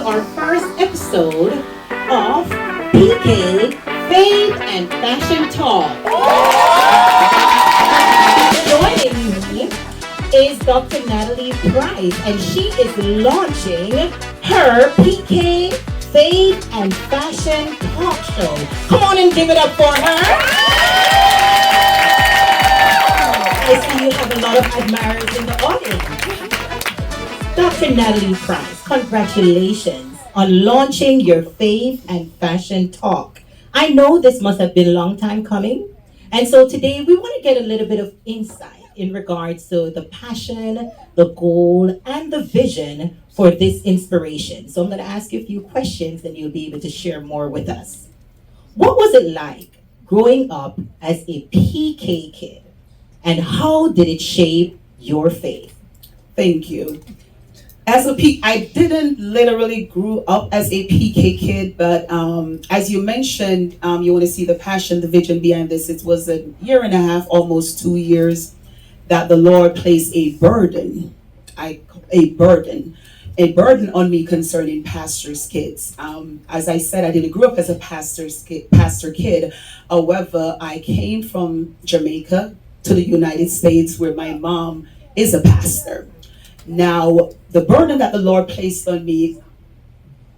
our first episode of PK Faith and Fashion Talk. Joining me is Dr. Natalee Pryce, and she is launching her PK Faith and Fashion Talk Show. Come on and give it up for her. I see you have a lot of admirers in the audience. Dr. Natalee Pryce, congratulations on launching your Faith and Fashion Talk. I know this must have been a long time coming, and so today we want to get a little bit of insight in regards to the passion, the goal, and the vision for this inspiration. So I'm going to ask you a few questions and you'll be able to share more with us. What was it like growing up as a PK kid? And how did it shape your faith? Thank you. I didn't literally grew up as a PK kid, but as you mentioned, you want to see the passion, the vision behind this. It was a year and a half, almost 2 years, that the Lord placed a burden on me concerning pastors' kids. As I said, I didn't grow up as a pastor kid. However, I came from Jamaica to the United States, where my mom is a pastor. Now, the burden that the Lord placed on me,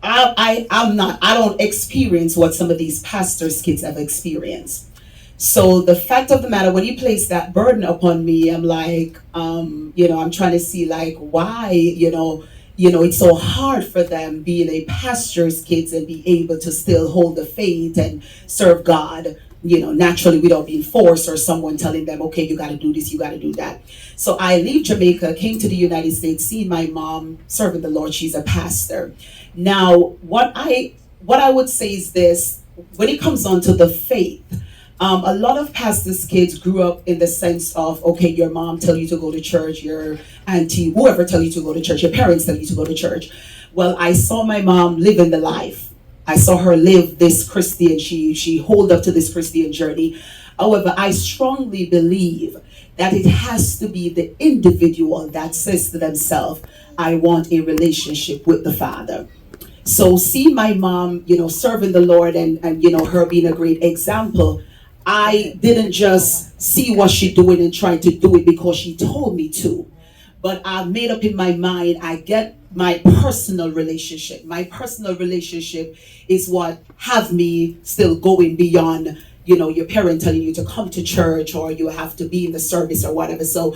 I don't experience what some of these pastors' kids have experienced. So the fact of the matter, when he placed that burden upon me, I'm like, I'm trying to see like why, it's so hard for them being a pastor's kids and be able to still hold the faith and serve God, naturally without being forced or someone telling them, okay, you got to do this, you got to do that. So I leave Jamaica, came to the United States, seeing my mom serving the Lord. She's a pastor. Now, what I would say is this: when it comes on to the faith, a lot of pastors' kids grew up in the sense of, okay, your mom tell you to go to church, your auntie, whoever tell you to go to church, your parents tell you to go to church. Well, I saw my mom living the life. I saw her live this Christian, she hold up to this Christian journey. However, I strongly believe that it has to be the individual that says to themselves, I want a relationship with the Father. So see my mom, serving the Lord and her being a great example. I didn't just see what she's doing and try to do it because she told me to. But I made up in my mind, I get my personal relationship. My personal relationship is what have me still going beyond, your parent telling you to come to church or you have to be in the service or whatever. So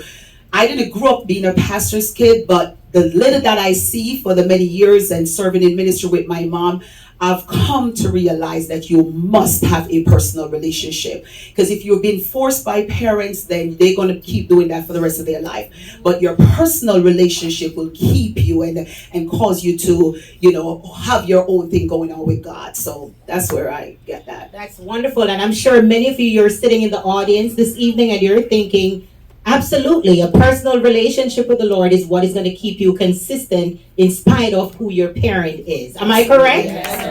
I didn't grow up being a pastor's kid, but the little that I see for the many years and serving in ministry with my mom, I've come to realize that you must have a personal relationship. Because if you've been forced by parents, then they're going to keep doing that for the rest of their life. But your personal relationship will keep you and cause you to, have your own thing going on with God. So that's where I get that. That's wonderful. And I'm sure many of you are sitting in the audience this evening and you're thinking, absolutely, a personal relationship with the Lord is what is going to keep you consistent in spite of who your parent is. Am I correct? Yes.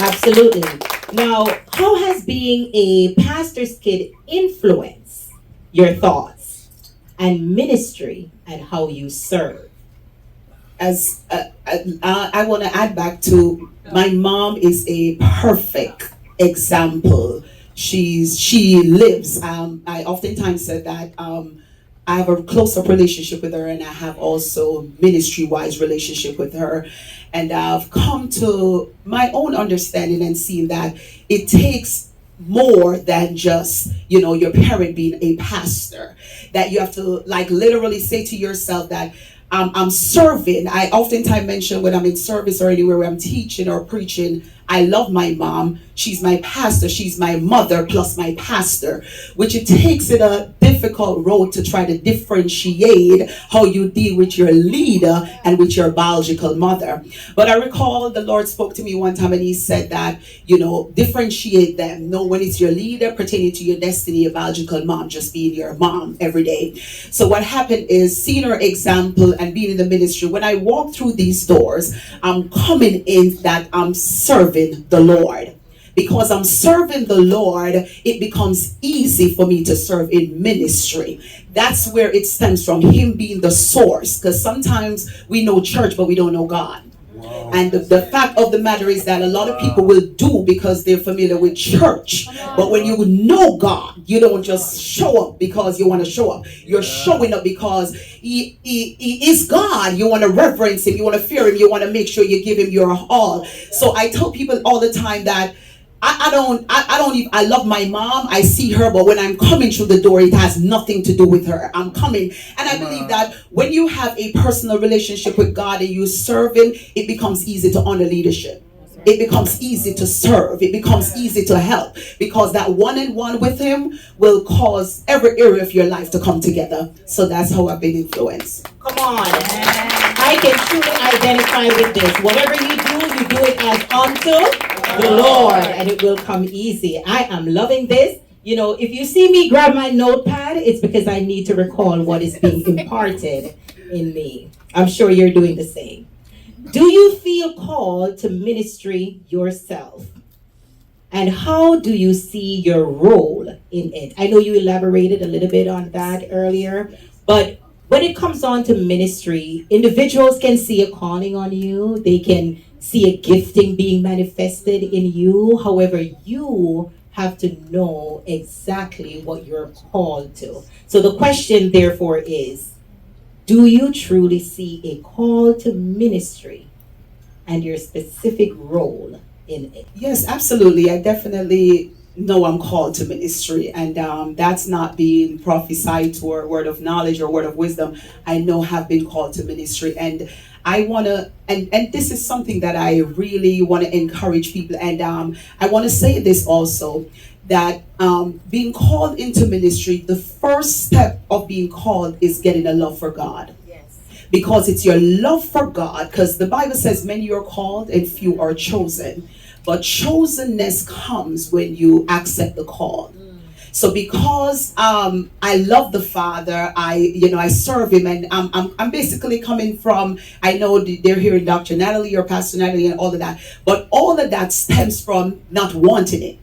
Absolutely. Now, how has being a pastor's kid influenced your thoughts and ministry and how you serve? As I want to add back to, my mom is a perfect example. She lives. I oftentimes said that I have a close-up relationship with her, and I have also ministry-wise relationship with her. And I've come to my own understanding and seen that it takes more than just, your parent being a pastor. That you have to literally say to yourself that I'm serving. I oftentimes mention when I'm in service or anywhere where I'm teaching or preaching, I love my mom. She's my pastor. She's my mother plus my pastor, which it takes it a difficult road to try to differentiate how you deal with your leader and with your biological mother. But I recall the Lord spoke to me one time and he said that, differentiate them. Know when it's your leader pertaining to your destiny, your biological mom just being your mom every day. So what happened is seeing her example and being in the ministry, when I walk through these doors, I'm coming in that I'm serving the Lord. Because I'm serving the Lord, it becomes easy for me to serve in ministry. That's where it stems from, him being the source. Because sometimes we know church, but we don't know God. And the fact of the matter is that a lot of people will do because they're familiar with church. But when you know God, you don't just show up because you want to show up. You're showing up because he is God. You want to reverence him. You want to fear him. You want to make sure you give him your all. So I tell people all the time that I don't even, I love my mom. I see her, but when I'm coming through the door, it has nothing to do with her. I'm coming. And I believe that when you have a personal relationship with God and you serve him, it becomes easy to honor leadership. It becomes easy to serve. It becomes easy to help, because that one-on-one with him will cause every area of your life to come together. So that's how I've been influenced. Come on. I can truly identify with this. Whatever you do it as unto the Lord, and it will come easy. I am loving this. You know, if you see me grab my notepad, it's because I need to recall what is being imparted in me. I'm sure you're doing the same. Do you feel called to ministry yourself? And how do you see your role in it? I know you elaborated a little bit on that earlier, but when it comes on to ministry, individuals can see a calling on you. They can see a gifting being manifested in you. However, you have to know exactly what you're called to. So the question, therefore, is, do you truly see a call to ministry and your specific role in it? Yes, absolutely. I definitely know I'm called to ministry, and that's not being prophesied to or word of knowledge or word of wisdom. I know have been called to ministry, and I want to, and this is something that I really want to encourage people, and I want to say this also, that being called into ministry, the first step of being called is getting a love for God. Because it's your love for God, because the Bible says many are called and few are chosen. But chosenness comes when you accept the call. So because I love the Father, I serve him, and I'm basically coming from, I know they're hearing Dr. Natalee or Pastor Natalee and all of that, but all of that stems from not wanting it.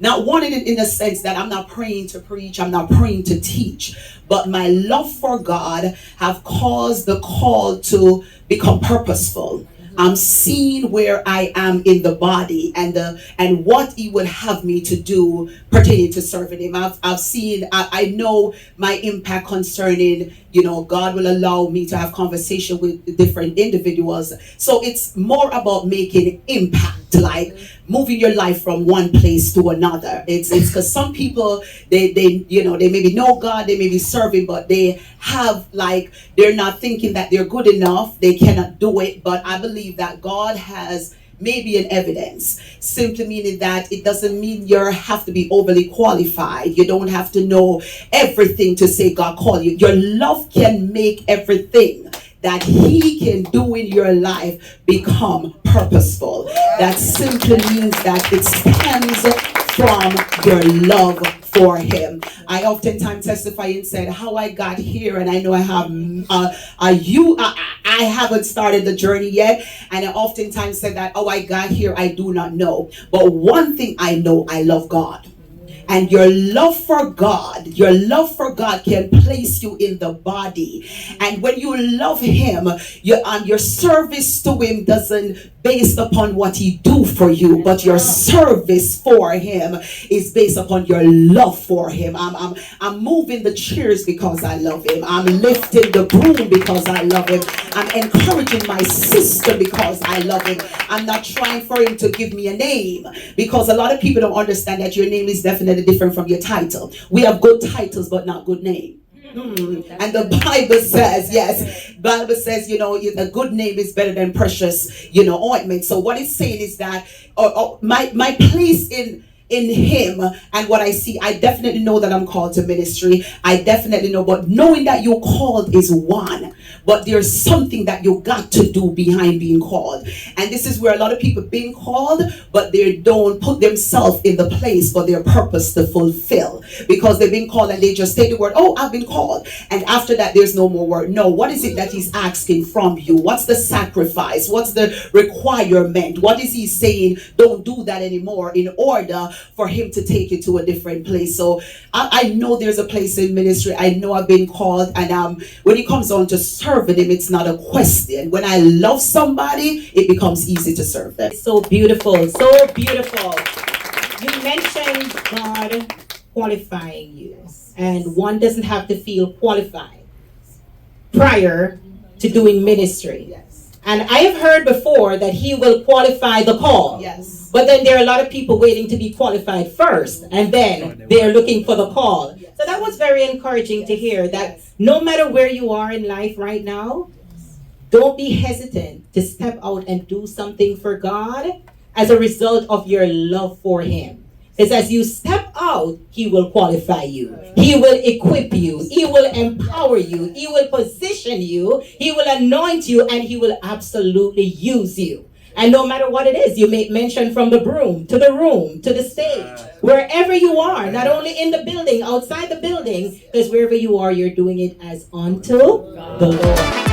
Not wanting it in the sense that I'm not praying to preach, I'm not praying to teach, but my love for God have caused the call to become purposeful. I'm seeing where I am in the body, and what he would have me to do pertaining to serving him. I've seen, I know my impact concerning, God will allow me to have conversation with different individuals. So it's more about making impact, like moving your life from one place to another. It's because some people, they maybe know God, they may be serving, but they have, they're not thinking that they're good enough, they cannot do it. But I believe that God has maybe an evidence, simply meaning that it doesn't mean you have to be overly qualified. You don't have to know everything to say God called you. Your love can make everything that he can do in your life become purposeful. That simply means that it stems from your love for him. I oftentimes testify and said how I got here, and I know I have I haven't started the journey yet, and I oftentimes said that I got here, I do not know. But one thing I know, I love God. And your love for God can place you in the body. And when you love him, your service to him doesn't based upon what he do for you, but your service for him is based upon your love for him. I'm moving the chairs because I love him. I'm lifting the broom because I love him. I'm encouraging my sister because I love him. I'm not trying for him to give me a name, because a lot of people don't understand that your name is definitely different from your title. We have good titles but not good name. And the Bible says, yes, Bible says, a good name is better than precious, ointment. So what it's saying is that my place in him and what I see, I definitely know that I'm called to ministry. I definitely know, but knowing that you're called is one. But there's something that you got to do behind being called. And this is where a lot of people being called, but they don't put themselves in the place for their purpose to fulfill. Because they've been called and they just say the word, I've been called. And after that, there's no more word. No, what is it that he's asking from you? What's the sacrifice? What's the requirement? What is he saying? Don't do that anymore in order for him to take you to a different place. So I know there's a place in ministry. I know I've been called, and when it comes on to serving him, it's not a question. When I love somebody, it becomes easy to serve them. So beautiful, so beautiful. You mentioned God qualifying you, and one doesn't have to feel qualified prior to doing ministry. Yes. And I have heard before that he will qualify the call. Yes. But then there are a lot of people waiting to be qualified first, and then they're looking for the call. So that was very encouraging to hear that no matter where you are in life right now, don't be hesitant to step out and do something for God as a result of your love for him. Because as you step out, he will qualify you. He will equip you. He will empower you. He will position you. He will anoint you, and he will absolutely use you. And no matter what it is, you make mention from the broom, to the room, to the stage, wherever you are, not only in the building, outside the building, because wherever you are, you're doing it as unto the Lord.